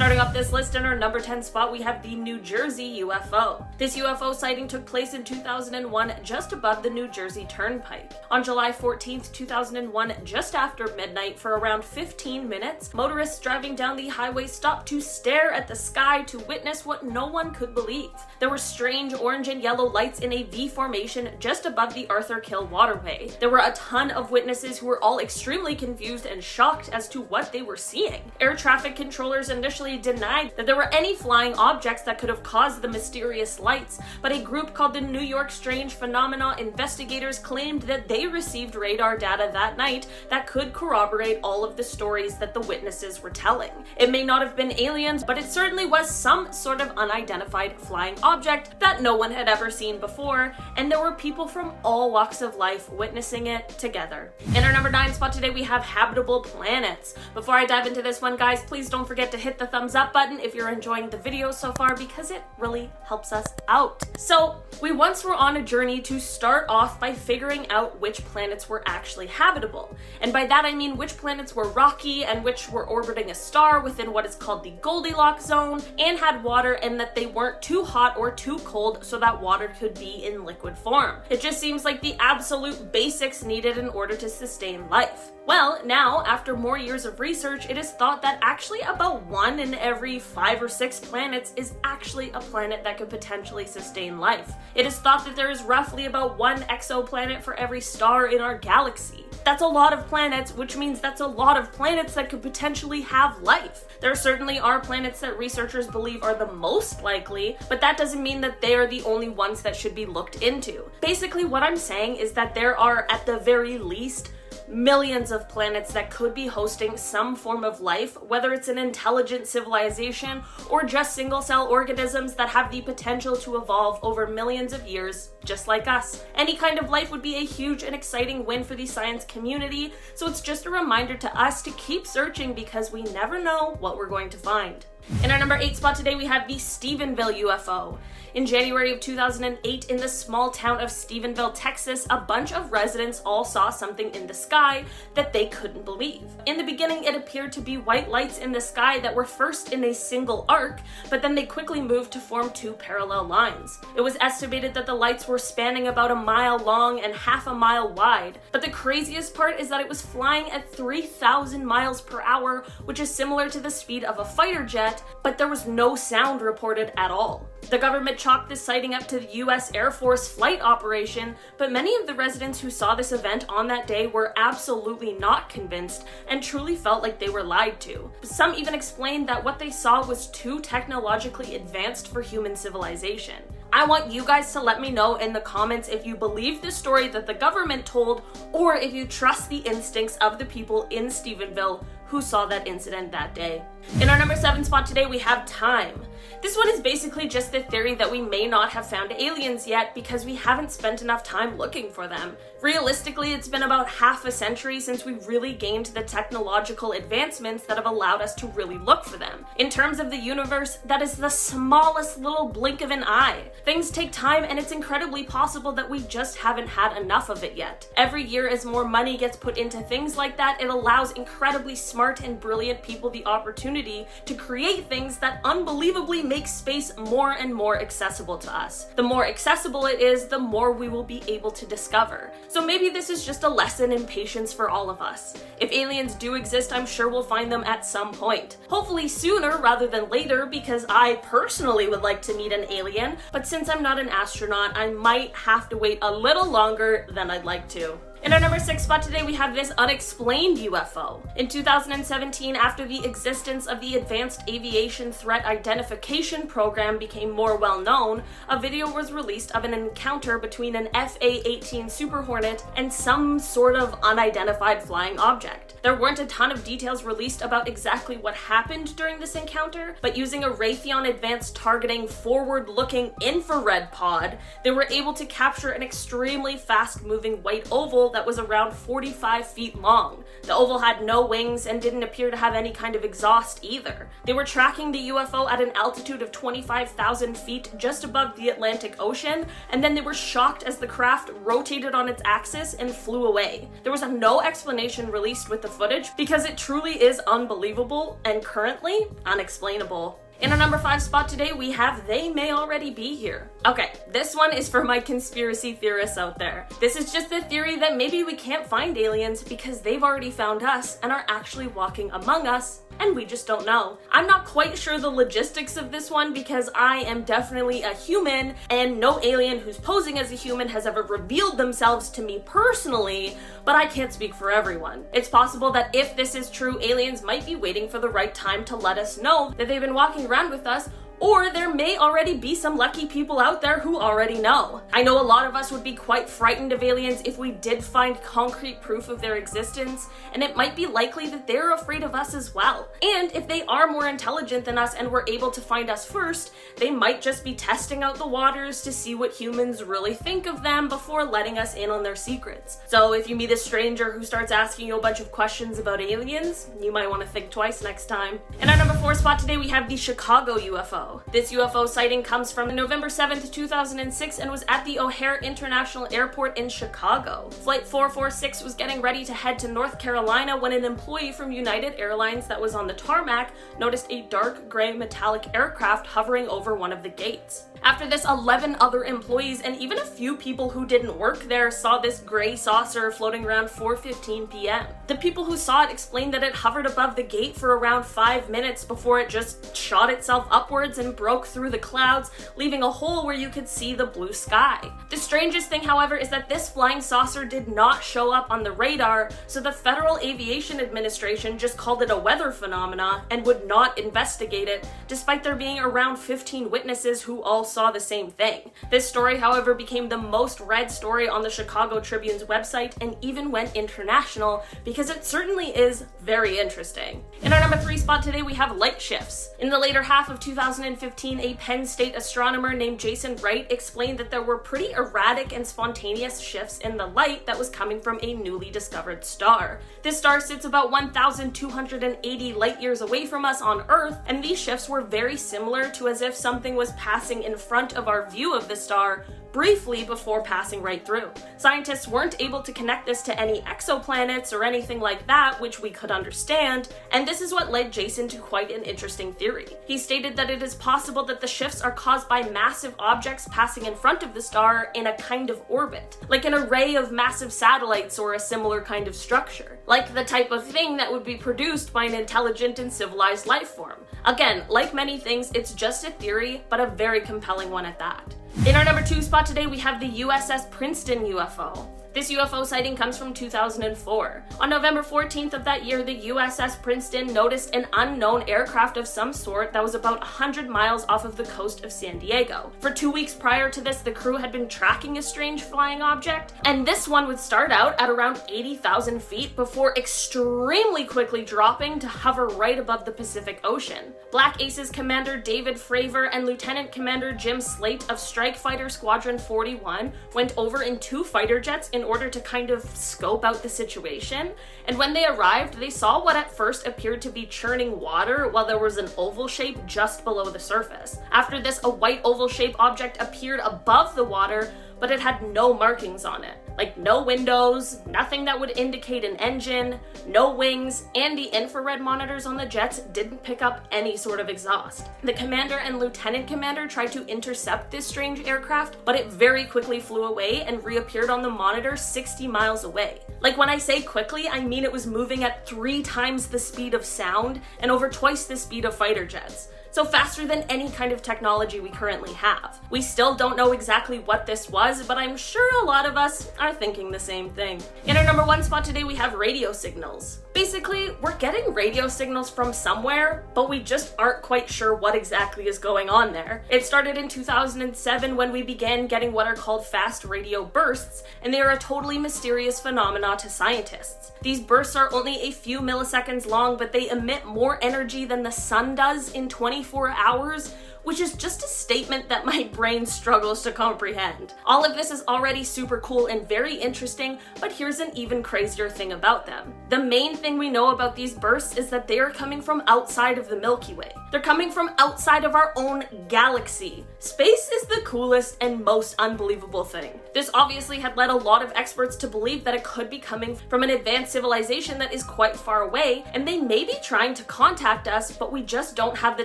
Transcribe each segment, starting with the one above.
Starting off this list in our number 10 spot, we have the New Jersey UFO. This UFO sighting took place in 2001 just above the New Jersey Turnpike. On July 14th, 2001, just after midnight, for around 15 minutes, motorists driving down the highway stopped to stare at the sky to witness what no one could believe. There were strange orange and yellow lights in a V formation just above the Arthur Kill waterway. There were a ton of witnesses who were all extremely confused and shocked as to what they were seeing. Air traffic controllers initially denied that there were any flying objects that could have caused the mysterious lights, but a group called the New York Strange Phenomena investigators claimed that they received radar data that night that could corroborate all of the stories that the witnesses were telling. It may not have been aliens, but it certainly was some sort of unidentified flying object that no one had ever seen before, and there were people from all walks of life witnessing it together. In our number 9 spot today, we have habitable planets. Before I dive into this one, guys, please don't forget to hit the thumbs up button if you're enjoying the video so far, because it really helps us out. So, we once were on a journey to start off by figuring out which planets were actually habitable. And by that I mean which planets were rocky and which were orbiting a star within what is called the Goldilocks zone and had water, and that they weren't too hot or too cold so that water could be in liquid form. It just seems like the absolute basics needed in order to sustain life. Well, now, after more years of research, it is thought that actually about 1 in every 5 or 6 planets is actually a planet that could potentially sustain life. It is thought that there is roughly about 1 exoplanet for every star in our galaxy. That's a lot of planets, which means that's a lot of planets that could potentially have life. There certainly are planets that researchers believe are the most likely, but that doesn't mean that they are the only ones that should be looked into. Basically, what I'm saying is that there are, at the very least, millions of planets that could be hosting some form of life, whether it's an intelligent civilization or just single-cell organisms that have the potential to evolve over millions of years, just like us. Any kind of life would be a huge and exciting win for the science community, so it's just a reminder to us to keep searching, because we never know what we're going to find. In our number 8 spot today, we have the Stephenville UFO. In January of 2008, in the small town of Stephenville, Texas, a bunch of residents all saw something in the sky that they couldn't believe. In the beginning, it appeared to be white lights in the sky that were first in a single arc, but then they quickly moved to form 2 parallel lines. It was estimated that the lights were spanning about a mile long and half a mile wide, but the craziest part is that it was flying at 3,000 miles per hour, which is similar to the speed of a fighter jet, but there was no sound reported at all. The government chalked this sighting up to the US Air Force flight operation, but many of the residents who saw this event on that day were absolutely not convinced and truly felt like they were lied to. Some even explained that what they saw was too technologically advanced for human civilization. I want you guys to let me know in the comments if you believe the story that the government told, or if you trust the instincts of the people in Stephenville who saw that incident that day. In our number 7 spot today, we have time. This one is basically just the theory that we may not have found aliens yet because we haven't spent enough time looking for them. Realistically, it's been about half a century since we really gained the technological advancements that have allowed us to really look for them. In terms of the universe, that is the smallest little blink of an eye. Things take time, and it's incredibly possible that we just haven't had enough of it yet. Every year, as more money gets put into things like that, it allows incredibly smart and brilliant people the opportunity to create things that unbelievably make space more and more accessible to us. The more accessible it is, the more we will be able to discover. So maybe this is just a lesson in patience for all of us. If aliens do exist, I'm sure we'll find them at some point. Hopefully sooner rather than later, because I personally would like to meet an alien, but since I'm not an astronaut, I might have to wait a little longer than I'd like to. In our number 6 spot today, we have this unexplained UFO. In 2017, after the existence of the Advanced Aviation Threat Identification Program became more well known, a video was released of an encounter between an FA-18 Super Hornet and some sort of unidentified flying object. There weren't a ton of details released about exactly what happened during this encounter, but using a Raytheon Advanced Targeting forward-looking infrared pod, they were able to capture an extremely fast-moving white oval oval that was around 45 feet long. The oval had no wings and didn't appear to have any kind of exhaust either. They were tracking the UFO at an altitude of 25,000 feet just above the Atlantic Ocean, and then they were shocked as the craft rotated on its axis and flew away. There was no explanation released with the footage because it truly is unbelievable and currently unexplainable. In our number 5 spot today, we have They May Already Be Here. Okay, this one is for my conspiracy theorists out there. This is just the theory that maybe we can't find aliens because they've already found us and are actually walking among us, and we just don't know. I'm not quite sure the logistics of this one because I am definitely a human, and no alien who's posing as a human has ever revealed themselves to me personally, but I can't speak for everyone. It's possible that if this is true, aliens might be waiting for the right time to let us know that they've been walking around with us, or there may already be some lucky people out there who already know. I know a lot of us would be quite frightened of aliens if we did find concrete proof of their existence, and it might be likely that they're afraid of us as well. And if they are more intelligent than us and were able to find us first, they might just be testing out the waters to see what humans really think of them before letting us in on their secrets. So if you meet a stranger who starts asking you a bunch of questions about aliens, you might want to think twice next time. In our number 4 spot today, we have the Chicago UFO. This UFO sighting comes from November 7th, 2006 and was at the O'Hare International Airport in Chicago. Flight 446 was getting ready to head to North Carolina when an employee from United Airlines that was on the tarmac noticed a dark gray metallic aircraft hovering over one of the gates. After this, 11 other employees and even a few people who didn't work there saw this gray saucer floating around 4:15 p.m. The people who saw it explained that it hovered above the gate for around 5 minutes before it just shot itself upwards and broke through the clouds, leaving a hole where you could see the blue sky. The strangest thing, however, is that this flying saucer did not show up on the radar, so the Federal Aviation Administration just called it a weather phenomena and would not investigate it, despite there being around 15 witnesses who all saw the same thing. This story, however, became the most read story on the Chicago Tribune's website and even went international because it certainly is very interesting. In our number 3 spot today, we have light shifts. In the later half of 2015, a Penn State astronomer named Jason Wright explained that there were pretty erratic and spontaneous shifts in the light that was coming from a newly discovered star. This star sits about 1,280 light years away from us on Earth, and these shifts were very similar to as if something was passing in front of our view of the star briefly before passing right through. Scientists weren't able to connect this to any exoplanets or anything like that, which we could understand, and this is what led Jason to quite an interesting theory. He stated that it is possible that the shifts are caused by massive objects passing in front of the star in a kind of orbit, like an array of massive satellites or a similar kind of structure, like the type of thing that would be produced by an intelligent and civilized life form. Again, like many things, it's just a theory, but a very compelling one at that. In our number 2 spot today, we have the USS Princeton UFO. This UFO sighting comes from 2004. On November 14th of that year, the USS Princeton noticed an unknown aircraft of some sort that was about 100 miles off of the coast of San Diego. For 2 weeks prior to this, the crew had been tracking a strange flying object, and this one would start out at around 80,000 feet before extremely quickly dropping to hover right above the Pacific Ocean. Black Aces Commander David Fravor and Lieutenant Commander Jim Slate of Strike Fighter Squadron 41 went over in 2 fighter jets in order to kind of scope out the situation, and when they arrived, they saw what at first appeared to be churning water while there was an oval shape just below the surface. After this, a white oval shaped object appeared above the water, but it had no markings on it. Like no windows, nothing that would indicate an engine, no wings, and the infrared monitors on the jets didn't pick up any sort of exhaust. The commander and lieutenant commander tried to intercept this strange aircraft, but it very quickly flew away and reappeared on the monitor 60 miles away. Like when I say quickly, I mean it was moving at 3 times the speed of sound and over twice the speed of fighter jets. So faster than any kind of technology we currently have. We still don't know exactly what this was, but I'm sure a lot of us are thinking the same thing. In our number 1 spot today, we have radio signals. Basically, we're getting radio signals from somewhere, but we just aren't quite sure what exactly is going on there. It started in 2007 when we began getting what are called fast radio bursts, and they are a totally mysterious phenomena to scientists. These bursts are only a few milliseconds long, but they emit more energy than the sun does in 24 hours, which is just a statement that my brain struggles to comprehend. All of this is already super cool and very interesting, but here's an even crazier thing about them. The main thing we know about these bursts is that they are coming from outside of the Milky Way. They're coming from outside of our own galaxy. Space is the coolest and most unbelievable thing. This obviously had led a lot of experts to believe that it could be coming from an advanced civilization that is quite far away, and they may be trying to contact us, but we just don't have the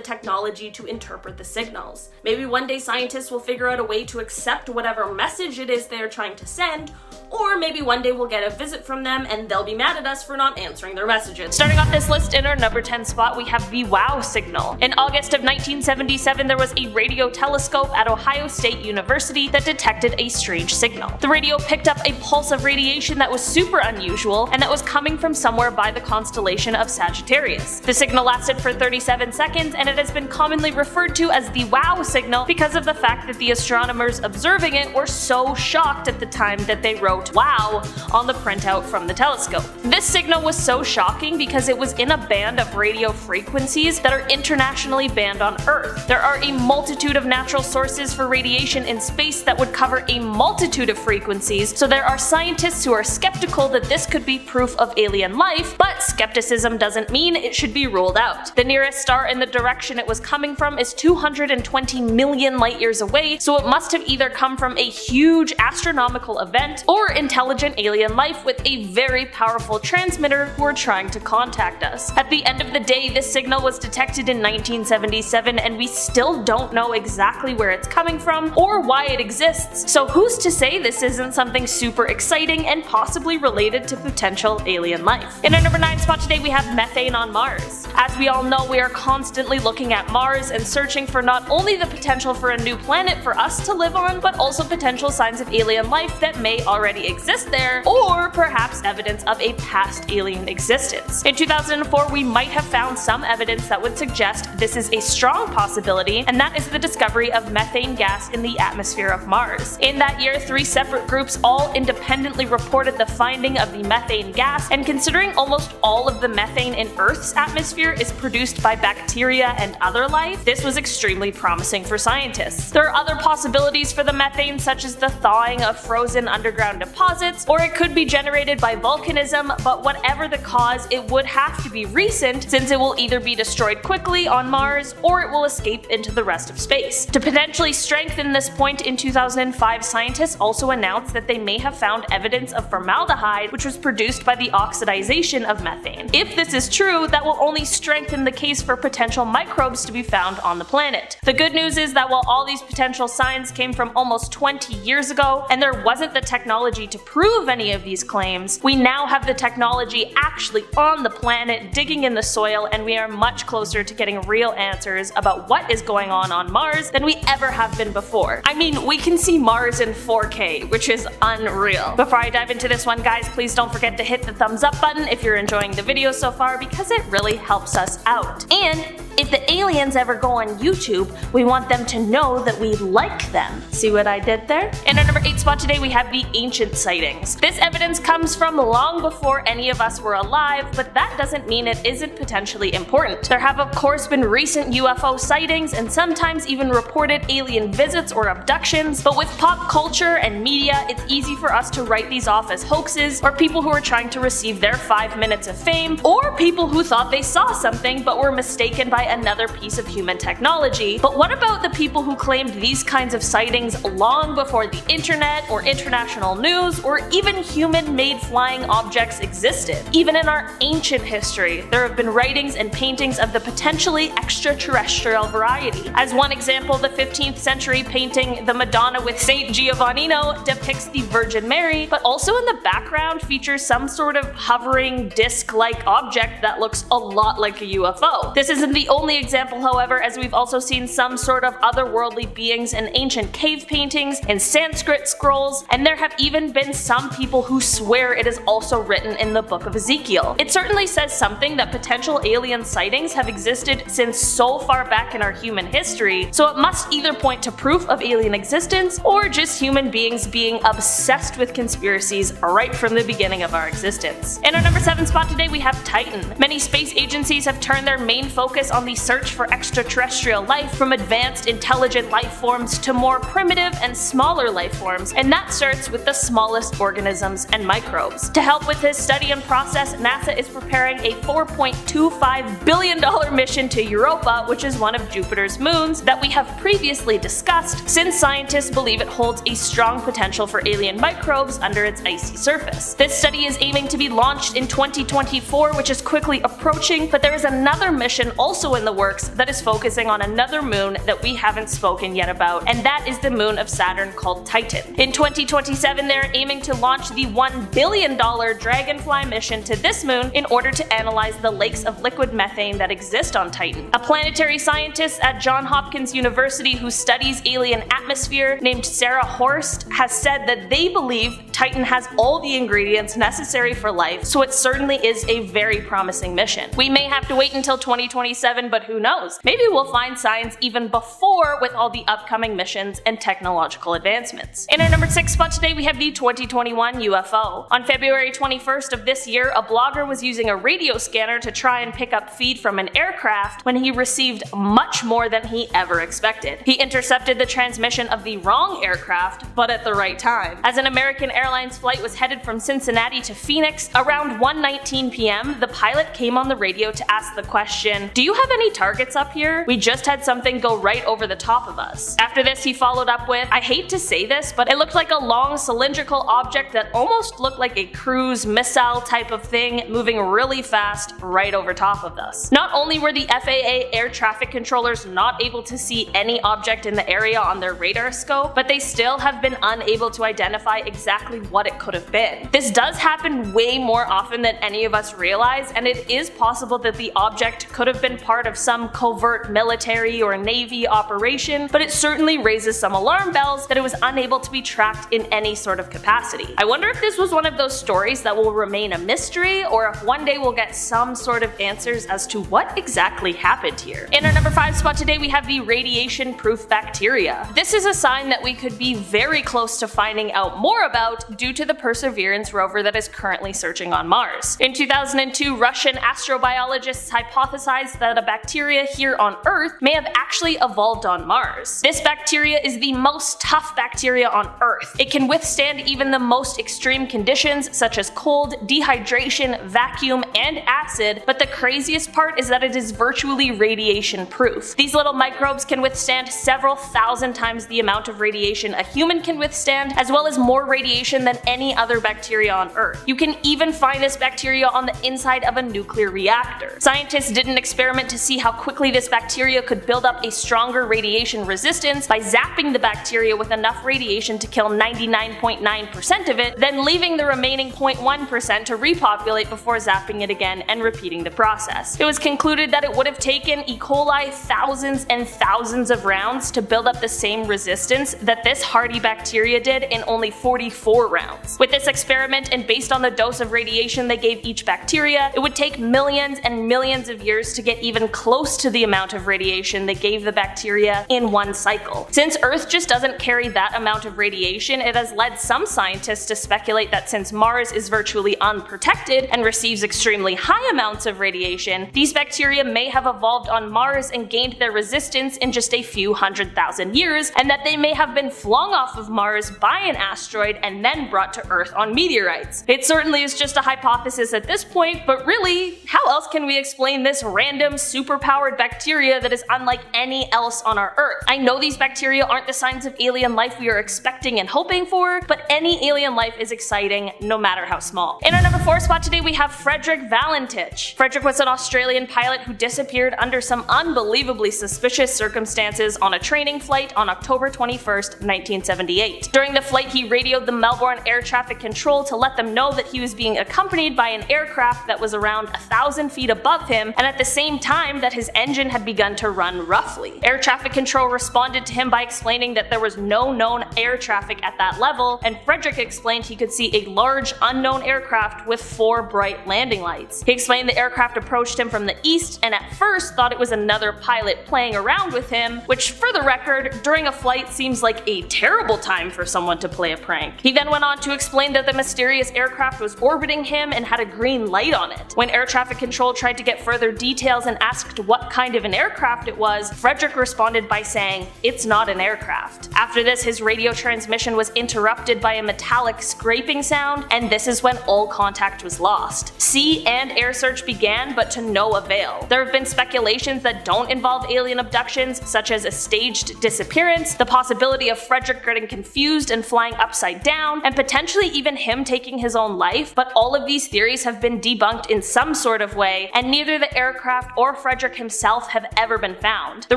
technology to interpret the signals. Maybe one day scientists will figure out a way to accept whatever message it is they're trying to send, or maybe one day we'll get a visit from them and they'll be mad at us for not answering their messages. Starting off this list in our number 10 spot, we have the WOW signal. In August of 1977, there was a radio telescope at Ohio State University that detected a strange signal. The radio picked up a pulse of radiation that was super unusual and that was coming from somewhere by the constellation of Sagittarius. The signal lasted for 37 seconds and it has been commonly referred to as the WOW signal because of the fact that the astronomers observing it were so shocked at the time that they wrote "wow" on the printout from the telescope. This signal was so shocking because it was in a band of radio frequencies that are internationally banned on Earth. There are a multitude of natural sources for radiation in space that would cover a multitude of frequencies, so there are scientists who are skeptical that this could be proof of alien life, but skepticism doesn't mean it should be ruled out. The nearest star in the direction it was coming from is 220 million light years away, so it must have either come from a huge astronomical event or intelligent alien life with a very powerful transmitter who are trying to contact us. At the end of the day, this signal was detected in 1977 and we still don't know exactly where it's coming from or why it exists, so who's to say this isn't something super exciting and possibly related to potential alien life. In our number 9 spot today, we have methane on Mars. As we all know, we are constantly looking at Mars and searching for not only the potential for a new planet for us to live on, but also potential signs of alien life that may already exist there, or perhaps evidence of a past alien existence. In 2004, we might have found some evidence that would suggest this is a strong possibility, and that is the discovery of methane gas in the atmosphere of Mars. In that year, 3 separate groups all independently reported the finding of the methane gas, and considering almost all of the methane in Earth's atmosphere is produced by bacteria and other life, this was extremely promising for scientists. There are other possibilities for the methane, such as the thawing of frozen underground deposits, or it could be generated by volcanism, but whatever the cause, it would have to be recent since it will either be destroyed quickly on Mars or it will escape into the rest of space. To potentially strengthen this point, in 2005, scientists also announced that they may have found evidence of formaldehyde, which was produced by the oxidization of methane. If this is true, that will only strengthen the case for potential microbes to be found on the planet. The good news is that while all these potential signs came from almost 20 years ago, and there wasn't the technology to prove any of these claims, we now have the technology actually on the planet digging in the soil, and we are much closer to getting real answers about what is going on Mars than we ever have been before. I mean, we can see Mars in 4K, which is unreal. Before I dive into this one, guys, please don't forget to hit the thumbs up button if you're enjoying the video so far, because it really helps us out. And if the aliens ever go on YouTube, we want them to know that we like them. See what I did there? In our number 8 spot today, we have the ancient sightings. This evidence comes from long before any of us were alive, but that doesn't mean it isn't potentially important. There have of course been recent UFO sightings and sometimes even reported alien visits or abductions, but with pop culture and media, it's easy for us to write these off as hoaxes, or people who are trying to receive their 5 minutes of fame, or people who thought they saw something but were mistaken by another piece of human technology. But what about the people who claimed these kinds of sightings long before the internet or international news or even human-made flying objects existed? Even in our ancient history, there have been writings and paintings of the potentially extraterrestrial variety. As one example, the 15th century painting The Madonna with Saint Giovannino depicts the Virgin Mary, but also in the background features some sort of hovering disc-like object that looks a lot like a UFO. This isn't the only example, however, as we've also seen some sort of otherworldly beings in ancient cave paintings and Sanskrit scrolls, and there have even been some people who swear it is also written in the Book of Ezekiel. It certainly says something that potential alien sightings have existed since so far back in our human history, so it must either point to proof of alien existence or just human beings being obsessed with conspiracies right from the beginning of our existence. In our number 7 spot today, we have Titan. Many space agencies have turned their main focus on the search search for extraterrestrial life, from advanced intelligent life forms to more primitive and smaller life forms, and that starts with the smallest organisms and microbes. To help with his study and process, NASA is preparing a $4.25 billion mission to Europa, which is one of Jupiter's moons that we have previously discussed, since scientists believe it holds a strong potential for alien microbes under its icy surface. This study is aiming to be launched in 2024, which is quickly approaching, but there is another mission also in the works that is focusing on another moon that we haven't spoken yet about, and that is the moon of Saturn called Titan. In 2027, they're aiming to launch the $1 billion Dragonfly mission to this moon in order to analyze the lakes of liquid methane that exist on Titan. A planetary scientist at Johns Hopkins University who studies alien atmosphere, named Sarah Horst, has said that they believe Titan has all the ingredients necessary for life, so it certainly is a very promising mission. We may have to wait until 2027, but who knows? Maybe we'll find signs even before with all the upcoming missions and technological advancements. In our number 6 spot today, we have the 2021 UFO. On February 21st of this year, a blogger was using a radio scanner to try and pick up feed from an aircraft when he received much more than he ever expected. He intercepted the transmission of the wrong aircraft, but at the right time. As an American Airlines flight was headed from Cincinnati to Phoenix, around 1:19 p.m., the pilot came on the radio to ask the question, "Do you have any targets up here? We just had something go right over the top of us." After this, he followed up with, "I hate to say this, but it looked like a long cylindrical object that almost looked like a cruise missile type of thing moving really fast right over top of us." Not only were the FAA air traffic controllers not able to see any object in the area on their radar scope, but they still have been unable to identify exactly what it could have been. This does happen way more often than any of us realize, and it is possible that the object could have been part of some covert military or navy operation, but it certainly raises some alarm bells that it was unable to be tracked in any sort of capacity. I wonder if this was one of those stories that will remain a mystery, or if one day we'll get some sort of answers as to what exactly happened here. In our number 5 spot today, we have the radiation-proof bacteria. This is a sign that we could be very close to finding out more about due to the Perseverance rover that is currently searching on Mars. In 2002, Russian astrobiologists hypothesized that a bacteria here on Earth may have actually evolved on Mars. This bacteria is the most tough bacteria on Earth. It can withstand even the most extreme conditions such as cold, dehydration, vacuum, and acid, but the craziest part is that it is virtually radiation proof. These little microbes can withstand several thousand times the amount of radiation a human can withstand, as well as more radiation than any other bacteria on Earth. You can even find this bacteria on the inside of a nuclear reactor. Scientists did an experiment to see how quickly this bacteria could build up a stronger radiation resistance by zapping the bacteria with enough radiation to kill 99.9% of it, then leaving the remaining 0.1% to repopulate before zapping it again and repeating the process. It was concluded that it would have taken E. coli thousands and thousands of rounds to build up the same resistance that this hardy bacteria did in only 44 rounds. With this experiment, and based on the dose of radiation they gave each bacteria, it would take millions and millions of years to get even close to the amount of radiation they gave the bacteria in one cycle. Since Earth just doesn't carry that amount of radiation, it has led some scientists to speculate that since Mars is virtually unprotected and receives extremely high amounts of radiation, these bacteria may have evolved on Mars and gained their resistance in just a few 100,000 years, and that they may have been flung off of Mars by an asteroid and then brought to Earth on meteorites. It certainly is just a hypothesis at this point, but really, how else can we explain this random superpowered bacteria that is unlike any else on our Earth? I know these bacteria aren't the signs of alien life we are expecting and hoping for, but any alien life is exciting no matter how small. In our number 4 spot today, we have Frederick Valentich. Frederick was an Australian pilot who disappeared under some unbelievably suspicious circumstances on a training flight on October 21st, 1978. During the flight, he radioed the Melbourne Air Traffic Control to let them know that he was being accompanied by an aircraft that was around 1,000 feet above him, and at the same time that his engine had begun to run roughly. Air Traffic Control responded to him by explaining that there was no known air traffic at that level, and Frederick explained he could see a large unknown aircraft with 4 bright landing lights. He explained the aircraft approached him from the east and at first thought it was another pilot playing around with him, which for the record, during a flight seems like a terrible time for someone to play a prank. He then went on to explain that the mysterious aircraft was orbiting him and had a green light on it. When Air Traffic Control tried to get further details and asked what kind of an aircraft it was, Frederick responded by saying, "It's not an aircraft." After this, his radio transmission was interrupted by a metallic scraping sound, and this is when all contact was lost. Sea and air search began, but to no avail. There have been speculations that don't involve alien abductions, such as a staged disappearance, the possibility of Frederick getting confused and flying upside down, and potentially even him taking his own life, but all of these theories have been debunked in some sort of way, and neither the aircraft or Frederick himself have ever been found. The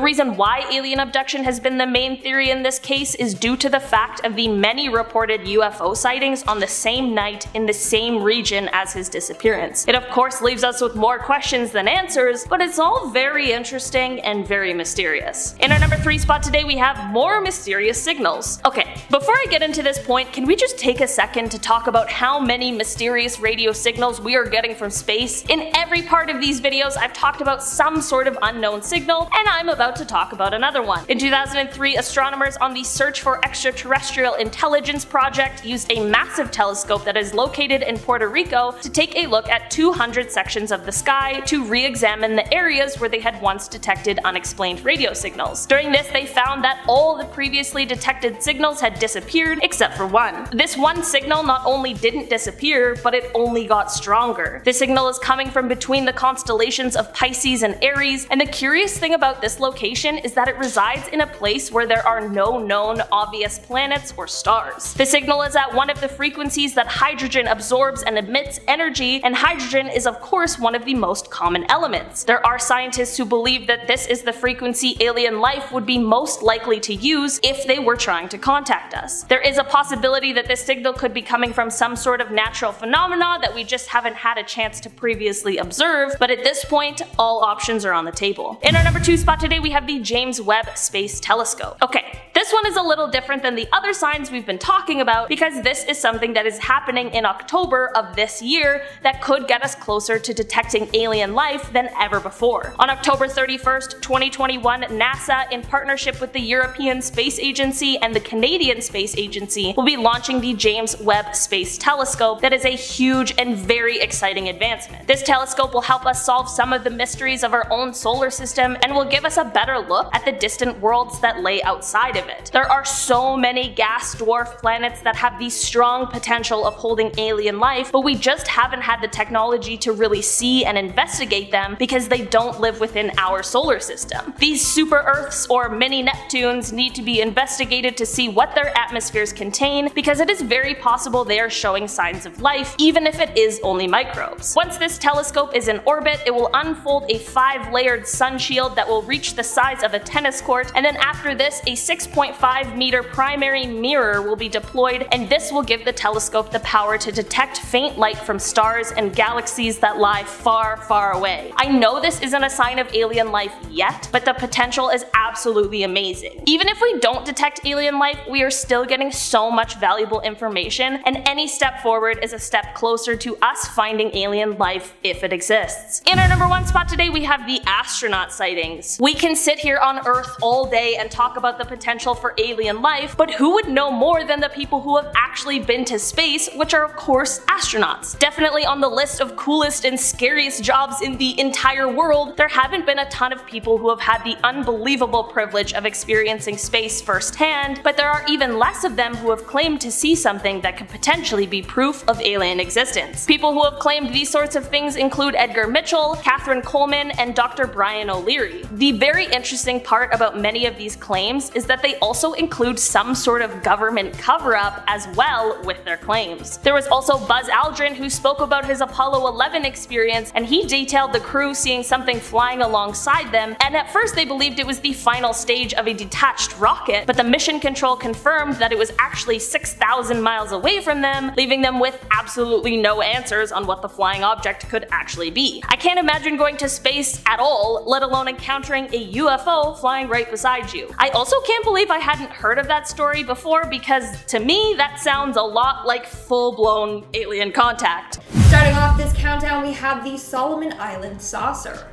reason why alien abduction has been the main theory in this case is due to the fact of the many reported UFO sightings on the same night in the same region as his disappearance. It of course leaves us with more questions than answers, but it's all very interesting and very mysterious. In our number 3 spot today, we have more mysterious signals. Okay, before I get into this point, can we just take a second to talk about how many mysterious radio signals we are getting from space? In every part of these videos, I've talked about some sort of unknown signal, and I'm about to talk about another one. In 2003, astronomers on the Search for Extraterrestrial Intelligence project used a massive telescope that is located in Puerto Rico to take a look at 200 sections of the sky to re-examine the areas where they had once detected unexplained radio signals. During this, they found that all the previously detected signals had disappeared except for one. This one signal not only didn't disappear, but it only got stronger. The signal is coming from between the constellations of Pisces and Aries, and the curious thing about this location is that it resides in a place where there are no known obvious planets or stars. The signal is at one of the frequencies that hydrogen absorbs and emits energy, and hydrogen is of course one of the most common elements. There are scientists who believe that this is the frequency alien life would be most likely to use if they were trying to contact us. There is a possibility that this signal could be coming from some sort of natural phenomena that we just haven't had a chance to previously observe, but at this point, all options are on the table. In our number 2 spot today, we have the James Webb Space Telescope. Okay, this one is a little different than the other signs we've been talking about because this is something that is happening in October of this year that could get us closer to detecting alien life than ever before. On October 31st, 2021, NASA, in partnership with the European Space Agency and the Canadian Space Agency, will be launching the James Webb Space Telescope that is a huge and very exciting advancement. This telescope will help us solve some of the mysteries of our own solar system and will give us a better look at the distant worlds that lay outside of it. There are so many gas dwarf planets that have the strong potential of holding alien life, but we just haven't had the technology to really see and investigate them because they don't live within our solar system. These super Earths or mini Neptunes need to be investigated to see what their atmospheres contain because it is very possible they are showing signs of life, even if it is only microbes. Once this telescope is in orbit, it will unfold a 5-layered sun shield that will reach the size of a tennis court, and then after this, a 6.5 meter primary mirror will be deployed, and this will give the telescope the power to detect faint light from stars and galaxies that lie far, far away. I know this isn't a sign of alien life yet, but the potential is absolutely amazing. Even if we don't detect alien life, we are still getting so much valuable information, and any step forward is a step closer to us finding alien life if it exists. In our number 1 spot today, we have the astronaut sightings. We can sit here on Earth all day and talk about the potential for alien life, but who would know more than the people who have actually been to space, which are of course astronauts. Definitely on the list of coolest and scariest jobs in the entire world, there haven't been a ton of people who have had the unbelievable privilege of experiencing space firsthand, but there are even less of them who have claimed to see something that could potentially be proof of alien existence. People who have claimed these sorts of things include Edgar Mitchell, Catherine Coleman, and Dr. Brian O'Leary. The very interesting part about many of these claims is that they also include some sort of government cover-up as well with their claims. There was also Buzz Aldrin, who spoke about his Apollo 11 experience, and he detailed the crew seeing something flying alongside them, and at first they believed it was the final stage of a detached rocket, but the mission control confirmed that it was actually 6,000 miles away from them, leaving them with absolutely no answers on what the flying object could actually be. I can't imagine going to space at all, let alone encountering a UFO flying right beside you. I also can't believe I hadn't heard of that story before because to me that sounds a lot like full-blown alien contact. Starting off this countdown, we have the Solomon Island saucer.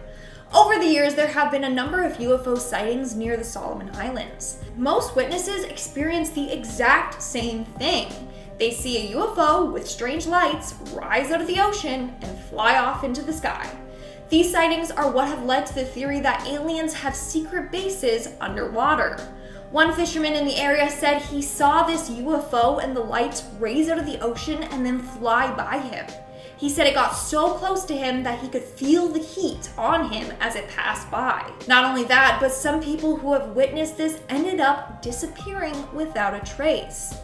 Over the years, there have been a number of UFO sightings near the Solomon Islands. Most witnesses experience the exact same thing. They see a UFO with strange lights rise out of the ocean and fly off into the sky. These sightings are what have led to the theory that aliens have secret bases underwater. One fisherman in the area said he saw this UFO and the lights raise out of the ocean and then fly by him. He said it got so close to him that he could feel the heat on him as it passed by. Not only that, but some people who have witnessed this ended up disappearing without a trace.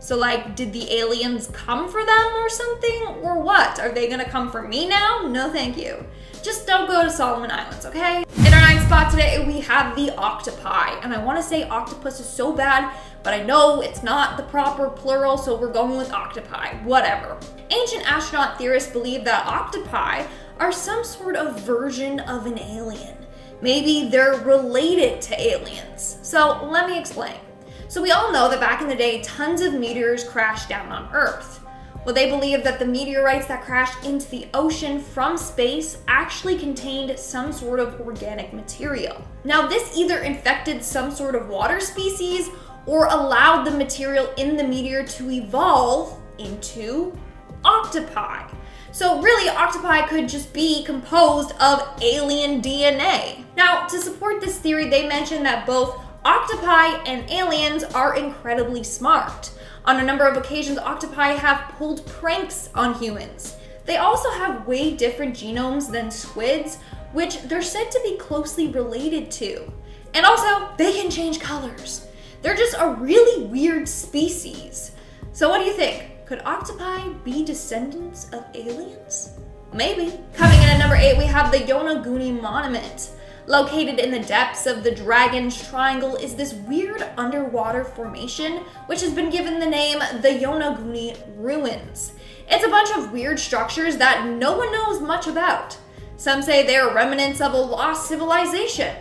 So like, did the aliens come for them or something? Or what? Are they gonna come for me now? No thank you. Just don't go to Solomon Islands, okay? In our ninth spot today, we have the octopi. And I wanna say octopus is so bad, but I know it's not the proper plural, so we're going with octopi, whatever. Ancient astronaut theorists believe that octopi are some sort of version of an alien. Maybe they're related to aliens. So let me explain. So we all know that back in the day, tons of meteors crashed down on Earth. Well, they believe that the meteorites that crashed into the ocean from space actually contained some sort of organic material. Now, this either infected some sort of water species or allowed the material in the meteor to evolve into octopi. So really, octopi could just be composed of alien DNA. Now, to support this theory, they mention that both octopi and aliens are incredibly smart. On a number of occasions, octopi have pulled pranks on humans. They also have way different genomes than squids, which they're said to be closely related to. And also, they can change colors. They're just a really weird species. So what do you think? Could octopi be descendants of aliens? Maybe. Coming in at number 8, we have the Yonaguni Monument. Located in the depths of the Dragon's Triangle is this weird underwater formation, which has been given the name the Yonaguni Ruins. It's a bunch of weird structures that no one knows much about. Some say they are remnants of a lost civilization.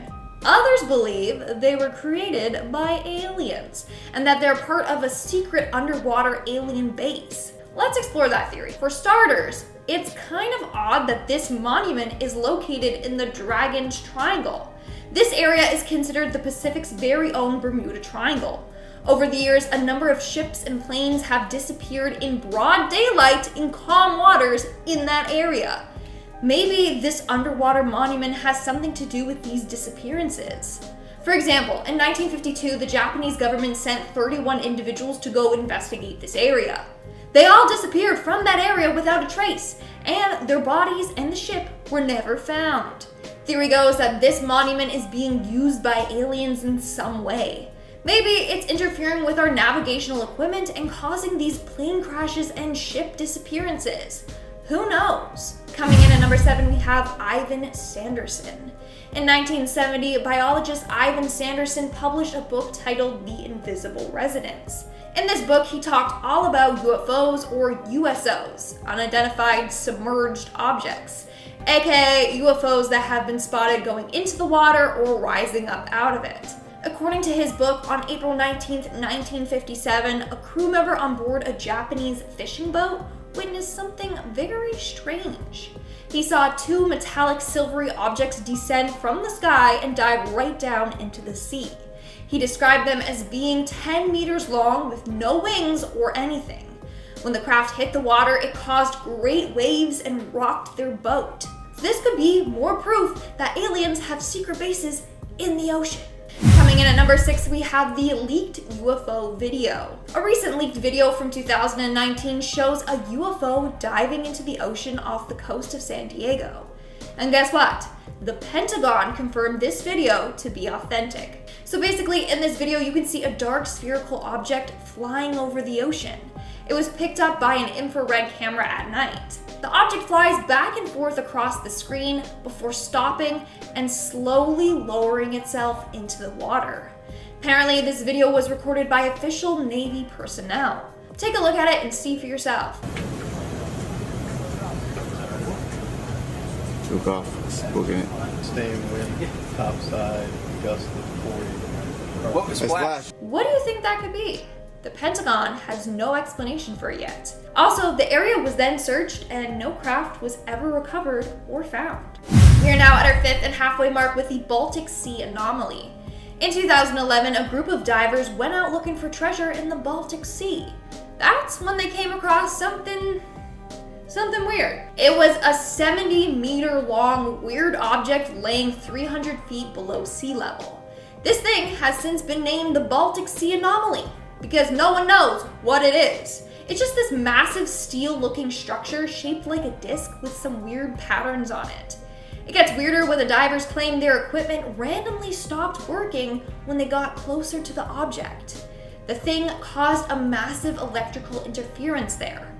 Others believe they were created by aliens, and that they're part of a secret underwater alien base. Let's explore that theory. For starters, it's kind of odd that this monument is located in the Dragon's Triangle. This area is considered the Pacific's very own Bermuda Triangle. Over the years, a number of ships and planes have disappeared in broad daylight in calm waters in that area. Maybe this underwater monument has something to do with these disappearances. For example, in 1952, the Japanese government sent 31 individuals to go investigate this area. They all disappeared from that area without a trace, and their bodies and the ship were never found. Theory goes that this monument is being used by aliens in some way. Maybe it's interfering with our navigational equipment and causing these plane crashes and ship disappearances. Who knows? Coming in at number 7, we have Ivan Sanderson. In 1970, biologist Ivan Sanderson published a book titled The Invisible Residence. In this book, he talked all about UFOs or USOs, unidentified submerged objects, aka UFOs that have been spotted going into the water or rising up out of it. According to his book, on April 19, 1957, a crew member on board a Japanese fishing boat witnessed something very strange. He saw 2 metallic silvery objects descend from the sky and dive right down into the sea. He described them as being 10 meters long with no wings or anything. When the craft hit the water, it caused great waves and rocked their boat. This could be more proof that aliens have secret bases in the ocean. Coming in at number 6, we have the leaked UFO video. A recent leaked video from 2019 shows a UFO diving into the ocean off the coast of San Diego. And guess what? The Pentagon confirmed this video to be authentic. So basically, in this video, you can see a dark spherical object flying over the ocean. It was picked up by an infrared camera at night. The object flies back and forth across the screen before stopping and slowly lowering itself into the water. Apparently, this video was recorded by official Navy personnel. Take a look at it and see for yourself. Took off, booking it. Staying wind, topside, gust of 40. What was splash? What do you think that could be? The Pentagon has no explanation for it yet. Also, the area was then searched and no craft was ever recovered or found. We are now at our 5th and halfway mark with the Baltic Sea anomaly. In 2011, a group of divers went out looking for treasure in the Baltic Sea. That's when they came across something Something weird. It was a 70-meter long weird object laying 300 feet below sea level. This thing has since been named the Baltic Sea Anomaly because no one knows what it is. It's just this massive steel-looking structure shaped like a disc with some weird patterns on it. It gets weirder when the divers claim their equipment randomly stopped working when they got closer to the object. The thing caused a massive electrical interference there.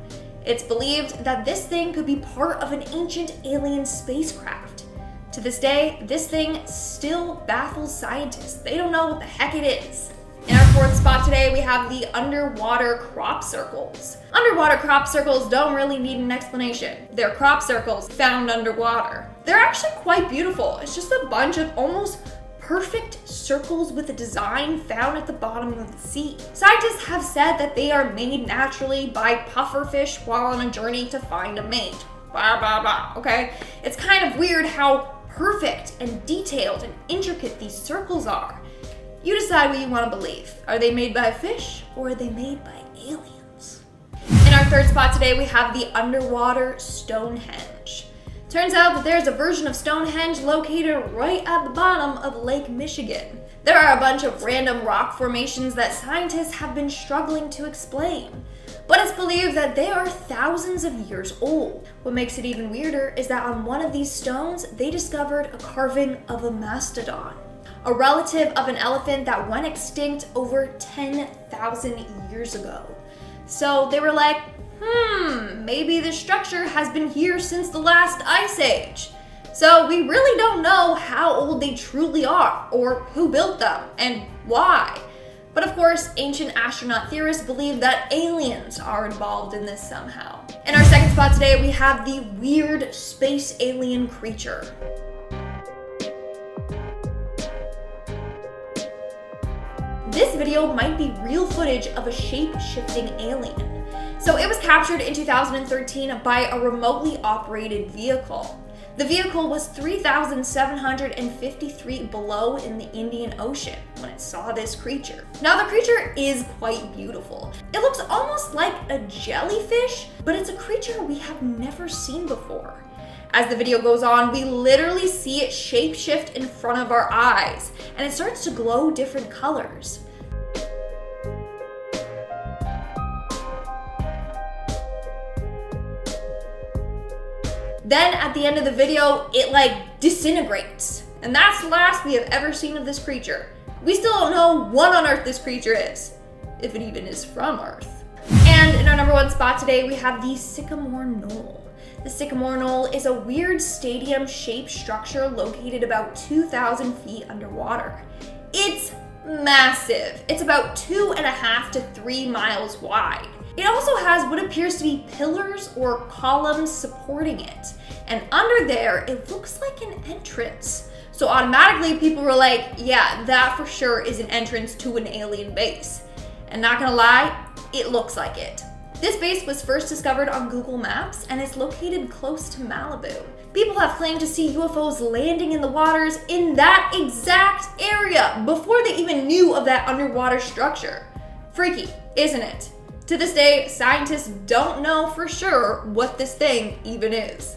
It's believed that this thing could be part of an ancient alien spacecraft. To this day, this thing still baffles scientists. They don't know what the heck it is. In our fourth spot today, we have the underwater crop circles. Underwater crop circles don't really need an explanation. They're crop circles found underwater. They're actually quite beautiful. It's just a bunch of almost perfect circles with a design found at the bottom of the sea. Scientists have said that they are made naturally by pufferfish while on a journey to find a mate. Blah, blah, blah, okay? It's kind of weird how perfect and detailed and intricate these circles are. You decide what you want to believe. Are they made by fish or are they made by aliens? In our third spot today, we have the underwater Stonehenge. Turns out that there's a version of Stonehenge located right at the bottom of Lake Michigan. There are a bunch of random rock formations that scientists have been struggling to explain, but it's believed that they are thousands of years old. What makes it even weirder is that on one of these stones, they discovered a carving of a mastodon, a relative of an elephant that went extinct over 10,000 years ago. So they were like, maybe this structure has been here since the last ice age. So we really don't know how old they truly are, or who built them, and why. But of course, ancient astronaut theorists believe that aliens are involved in this somehow. In our second spot today, we have the weird space alien creature. This video might be real footage of a shape-shifting alien. So it was captured in 2013 by a remotely operated vehicle. The vehicle was 3,753 below in the Indian Ocean when it saw this creature. Now the creature is quite beautiful. It looks almost like a jellyfish, but it's a creature we have never seen before. As the video goes on, we literally see it shapeshift in front of our eyes, and it starts to glow different colors. Then at the end of the video, it disintegrates. And that's the last we have ever seen of this creature. We still don't know what on earth this creature is, if it even is from Earth. And in our number one spot today, we have the Sycamore Knoll. The Sycamore Knoll is a weird stadium-shaped structure located about 2,000 feet underwater. It's massive. It's about 2.5 to 3 miles wide. It also has what appears to be pillars or columns supporting it. And under there, it looks like an entrance. So automatically people were like, yeah, that for sure is an entrance to an alien base. And not gonna lie, it looks like it. This base was first discovered on Google Maps and it's located close to Malibu. People have claimed to see UFOs landing in the waters in that exact area before they even knew of that underwater structure. Freaky, isn't it? To this day, scientists don't know for sure what this thing even is.